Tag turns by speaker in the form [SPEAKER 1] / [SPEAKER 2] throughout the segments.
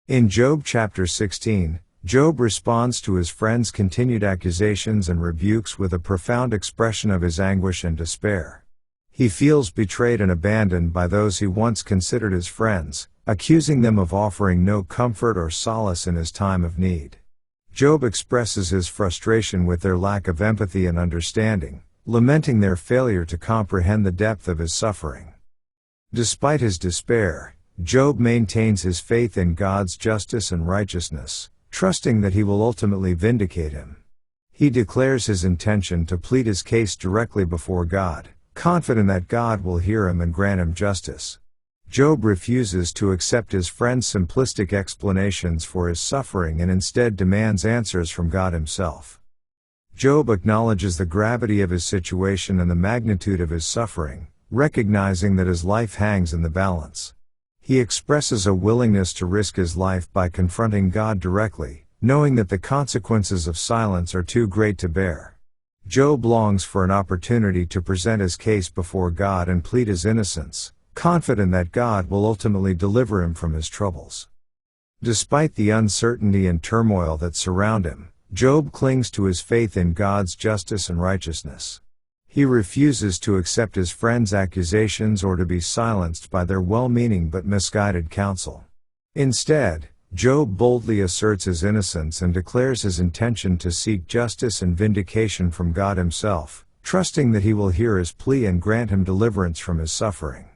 [SPEAKER 1] In Job chapter 16, Job responds to his friends' continued accusations and rebukes with a profound expression of his anguish and despair. He feels betrayed and abandoned by those he once considered his friends, accusing them of offering no comfort or solace in his time of need. Job expresses his frustration with their lack of empathy and understanding, lamenting their failure to comprehend the depth of his suffering. Despite his despair, Job maintains his faith in God's justice and righteousness, trusting that he will ultimately vindicate him. He declares his intention to plead his case directly before God, confident that God will hear him and grant him justice. Job refuses to accept his friend's simplistic explanations for his suffering and instead demands answers from God himself. Job acknowledges the gravity of his situation and the magnitude of his suffering, recognizing that his life hangs in the balance. He expresses a willingness to risk his life by confronting God directly, knowing that the consequences of silence are too great to bear. Job longs for an opportunity to present his case before God and plead his innocence, confident that God will ultimately deliver him from his troubles. Despite the uncertainty and turmoil that surround him, Job clings to his faith in God's justice and righteousness. He refuses to accept his friends' accusations or to be silenced by their well-meaning but misguided counsel. Instead, Job boldly asserts his innocence and declares his intention to seek justice and vindication from God himself, trusting that he will hear his plea and grant him deliverance from his suffering.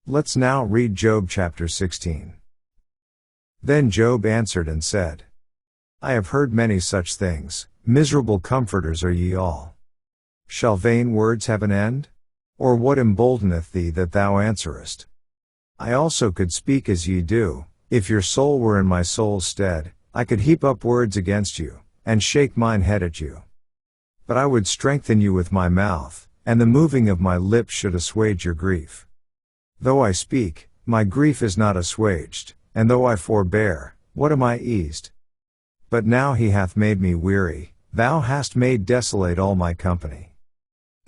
[SPEAKER 1] Let's now read Job chapter 16. Then Job answered and said, I have heard many such things, miserable comforters are ye all. Shall vain words have an end? Or what emboldeneth thee that thou answerest? I also could speak as ye do, if your soul were in my soul's stead, I could heap up words against you, and shake mine head at you. But I would strengthen you with my mouth, and the moving of my lips should assuage your grief. Though I speak, my grief is not assuaged, and though I forbear, what am I eased? But now he hath made me weary, thou hast made desolate all my company.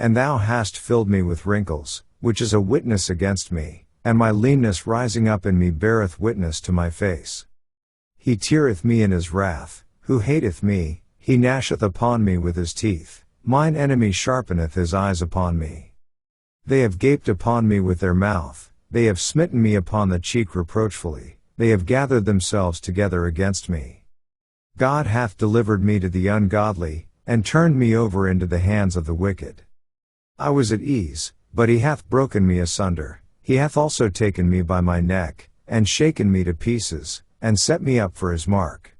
[SPEAKER 1] And thou hast filled me with wrinkles, which is a witness against me, and my leanness rising up in me beareth witness to my face. He teareth me in his wrath, who hateth me, he gnasheth upon me with his teeth, mine enemy sharpeneth his eyes upon me. They have gaped upon me with their mouth, they have smitten me upon the cheek reproachfully, they have gathered themselves together against me. God hath delivered me to the ungodly, and turned me over into the hands of the wicked. I was at ease, but he hath broken me asunder, he hath also taken me by my neck, and shaken me to pieces, and set me up for his mark.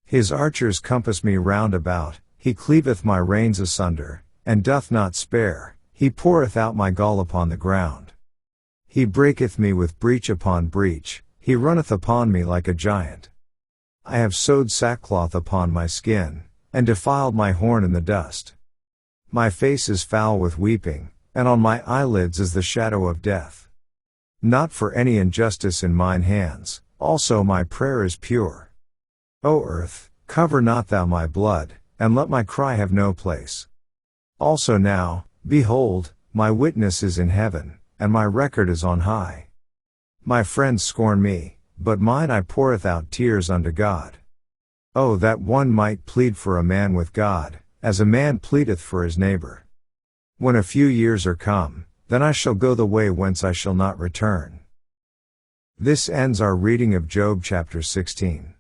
[SPEAKER 1] His archers compass me round about, he cleaveth my reins asunder, and doth not spare, he poureth out my gall upon the ground. He breaketh me with breach upon breach, he runneth upon me like a giant. I have sewed sackcloth upon my skin, and defiled my horn in the dust. My face is foul with weeping, and on my eyelids is the shadow of death. Not for any injustice in mine hands, also my prayer is pure. O earth, cover not thou my blood, and let my cry have no place. Also now, behold, my witness is in heaven, and my record is on high. My friends scorn me, but mine eye poureth out tears unto God. Oh, that one might plead for a man with God, as a man pleadeth for his neighbor. When a few years are come, then I shall go the way whence I shall not return. This ends our reading of Job chapter 16.